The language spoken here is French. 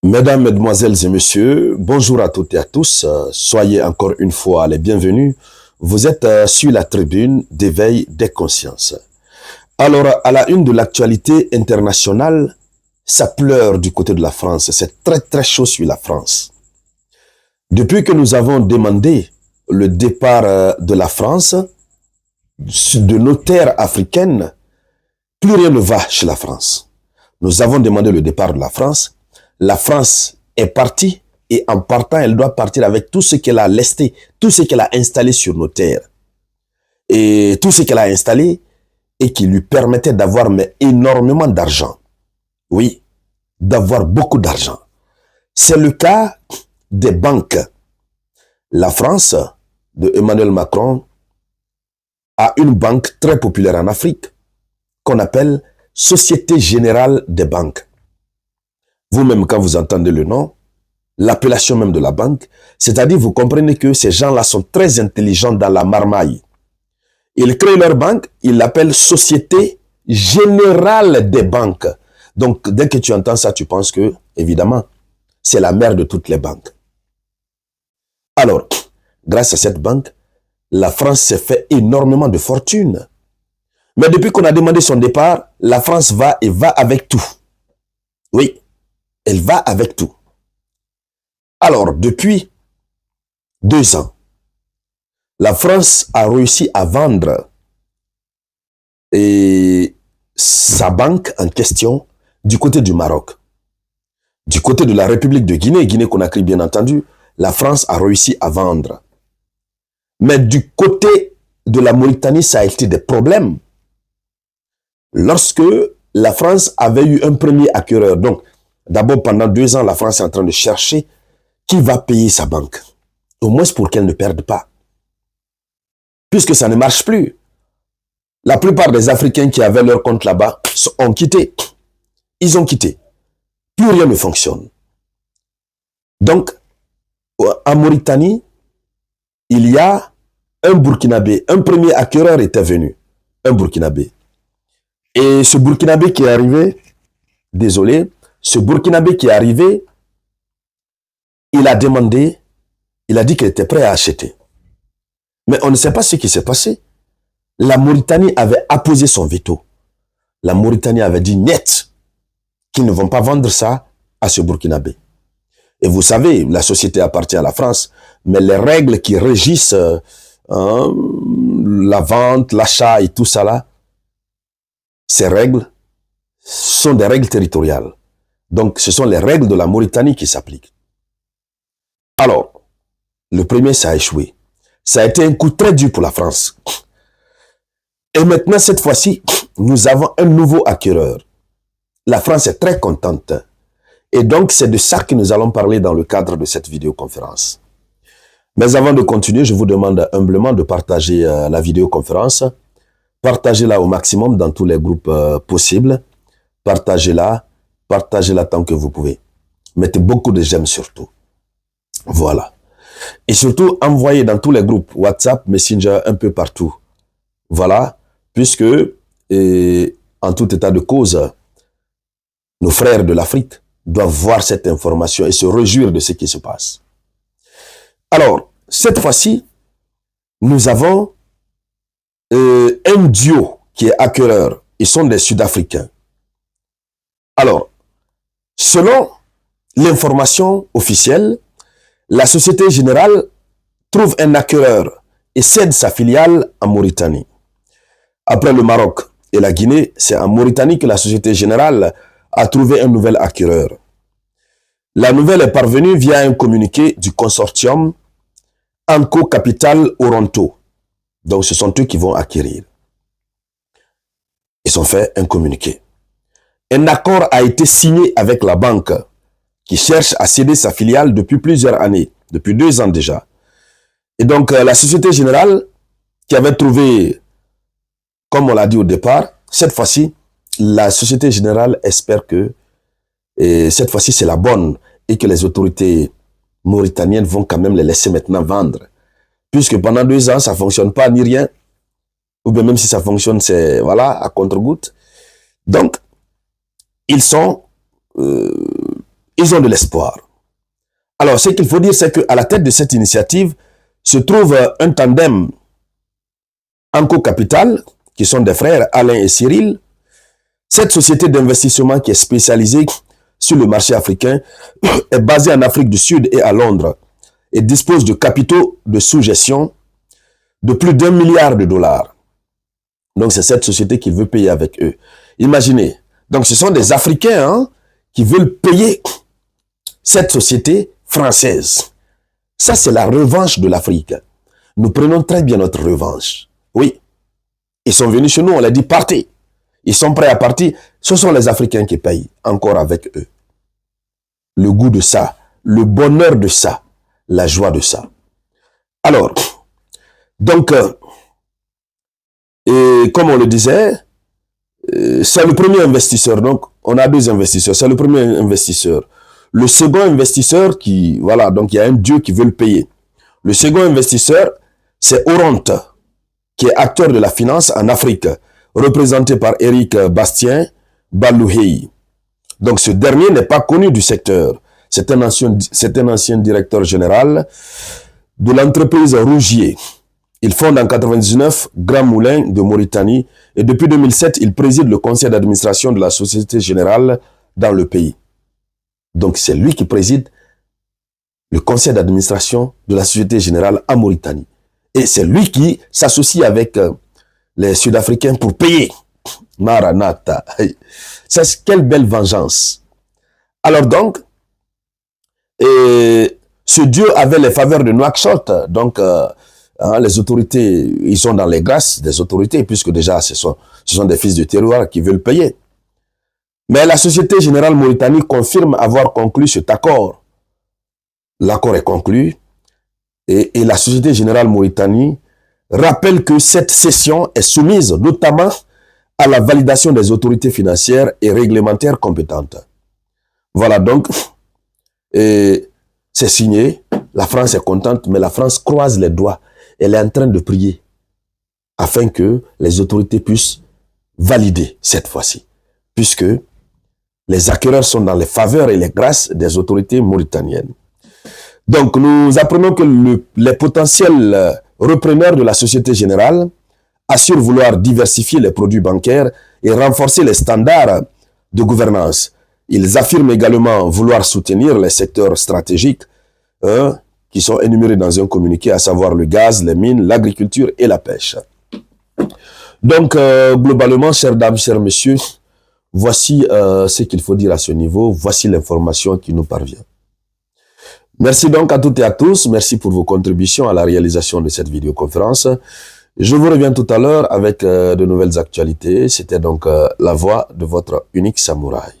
Mesdames, Mesdemoiselles et Messieurs, bonjour à toutes et à tous. Soyez encore une fois les bienvenus. Vous êtes sur la tribune d'éveil des consciences. Alors, à la une de l'actualité internationale, ça pleure du côté de la France. C'est très très chaud sur la France. Depuis que nous avons demandé le départ de la France, de nos terres africaines, plus rien ne va chez la France. Nous avons demandé le départ de la France. La France est partie et en partant, elle doit partir avec tout ce qu'elle a lesté, tout ce qu'elle a installé sur nos terres. Et tout ce qu'elle a installé et qui lui permettait d'avoir énormément d'argent. Oui, d'avoir beaucoup d'argent. C'est le cas des banques. La France de Emmanuel Macron a une banque très populaire en Afrique qu'on appelle Société Générale des Banques. Vous-même, quand vous entendez le nom, l'appellation même de la banque, c'est-à-dire vous comprenez que ces gens-là sont très intelligents dans la marmaille. Ils créent leur banque, ils l'appellent Société Générale des Banques. Donc, dès que tu entends ça, tu penses que, évidemment, c'est la mère de toutes les banques. Alors, grâce à cette banque, la France s'est fait énormément de fortune. Mais depuis qu'on a demandé son départ, la France va et va avec tout. Oui, elle va avec tout. Alors, depuis 2 ans, la France a réussi à vendre sa banque en question du côté du Maroc. Du côté de la République de Guinée, Guinée-Conakry bien entendu, la France a réussi à vendre. Mais du côté de la Mauritanie, ça a été des problèmes. Lorsque la France avait eu un premier acquéreur, donc d'abord pendant 2 ans, la France est en train de chercher qui va payer sa banque. Au moins pour qu'elle ne perde pas. Puisque ça ne marche plus. La plupart des Africains qui avaient leur compte là-bas ont quitté. Ils ont quitté. Plus rien ne fonctionne. Donc, en Mauritanie, il y a un Burkinabé. Un premier acquéreur était venu. Un Burkinabé. Et ce Burkinabé qui est arrivé, désolé, ce Burkinabé qui est arrivé, il a demandé, il a dit qu'il était prêt à acheter. Mais on ne sait pas ce qui s'est passé. La Mauritanie avait apposé son veto. La Mauritanie avait dit net qu'ils ne vont pas vendre ça à ce Burkinabé. Et vous savez, la société appartient à la France, mais les règles qui régissent la vente, l'achat et tout ça là, ces règles sont des règles territoriales. Donc, ce sont les règles de la Mauritanie qui s'appliquent. Alors, le premier, ça a échoué. Ça a été un coup très dur pour la France. Et maintenant, cette fois-ci, nous avons un nouveau acquéreur. La France est très contente. Et donc, c'est de ça que nous allons parler dans le cadre de cette vidéoconférence. Mais avant de continuer, je vous demande humblement de partager la vidéoconférence. Partagez-la au maximum dans tous les groupes possibles. Partagez-la tant que vous pouvez. Mettez beaucoup de j'aime surtout. Voilà. Et surtout, envoyez dans tous les groupes WhatsApp, Messenger, un peu partout. Voilà. Puisque, en tout état de cause, nos frères de l'Afrique doivent voir cette information et se réjouir de ce qui se passe. Alors, cette fois-ci, nous avons un duo qui est acquéreur. Ils sont des Sud-Africains. Alors, selon l'information officielle, la Société Générale trouve un acquéreur et cède sa filiale en Mauritanie. Après le Maroc et la Guinée, c'est en Mauritanie que la Société Générale a trouvé un nouvel acquéreur. La nouvelle est parvenue via un communiqué du consortium Anco Capital Oronto. Donc, ce sont eux qui vont acquérir. Ils ont fait un communiqué. Un accord a été signé avec la banque qui cherche à céder sa filiale depuis plusieurs années, depuis 2 ans déjà. Et donc, la Société Générale, qui avait trouvé, comme on l'a dit au départ, cette fois-ci, la Société Générale espère que cette fois-ci, c'est la bonne et que les autorités mauritaniennes vont quand même les laisser maintenant vendre. Puisque pendant 2 ans, ça ne fonctionne pas ni rien. Ou bien même si ça fonctionne, c'est à contre-goutte. Donc, ils sont ils ont de l'espoir. Alors, ce qu'il faut dire, c'est qu'à la tête de cette initiative se trouve un tandem Anco Capital, qui sont des frères Alain et Cyril. Cette société d'investissement qui est spécialisée sur le marché africain est basée en Afrique du Sud et à Londres et dispose de capitaux de sous-gestion de plus d'1 milliard de dollars. Donc, c'est cette société qui veut payer avec eux. Imaginez. Donc, ce sont des Africains hein, qui veulent payer cette société française. Ça, c'est la revanche de l'Afrique. Nous prenons très bien notre revanche. Oui. Ils sont venus chez nous, on leur dit partez. Ils sont prêts à partir. Ce sont les Africains qui payent encore avec eux. Le goût de ça, le bonheur de ça, la joie de ça. Alors, donc, et comme on le disait, c'est le premier investisseur. Donc, on a deux investisseurs. C'est le premier investisseur. Le second investisseur qui, voilà, donc il y a un dieu qui veut le payer. Le second investisseur, c'est Oronte, qui est acteur de la finance en Afrique, représenté par Eric Bastien Balouhei. Donc, ce dernier n'est pas connu du secteur. C'est un ancien directeur général de l'entreprise Rougier. Il fonde en 1999 Grand Moulin de Mauritanie et depuis 2007, il préside le conseil d'administration de la Société Générale dans le pays. Donc, c'est lui qui préside le conseil d'administration de la Société Générale en Mauritanie. Et c'est lui qui s'associe avec les Sud-Africains pour payer. Maranatha. C'est quelle belle vengeance. Alors donc, ce dieu avait les faveurs de Nouakchott. Donc, les autorités, ils sont dans les grâces des autorités, puisque déjà, ce sont des fils de terroir qui veulent payer. Mais la Société Générale Mauritanie confirme avoir conclu cet accord. L'accord est conclu et la Société Générale Mauritanie rappelle que cette cession est soumise notamment à la validation des autorités financières et réglementaires compétentes. Voilà donc, c'est signé, la France est contente, mais la France croise les doigts. Elle est en train de prier afin que les autorités puissent valider cette fois-ci, puisque les acquéreurs sont dans les faveurs et les grâces des autorités mauritaniennes. Donc, nous apprenons que les potentiels repreneurs de la Société Générale assurent vouloir diversifier les produits bancaires et renforcer les standards de gouvernance. Ils affirment également vouloir soutenir les secteurs stratégiques qui sont énumérés dans un communiqué, à savoir le gaz, les mines, l'agriculture et la pêche. Donc, globalement, chères dames, chers messieurs, voici ce qu'il faut dire à ce niveau. Voici l'information qui nous parvient. Merci donc à toutes et à tous. Merci pour vos contributions à la réalisation de cette vidéoconférence. Je vous reviens tout à l'heure avec de nouvelles actualités. C'était donc la voix de votre unique samouraï.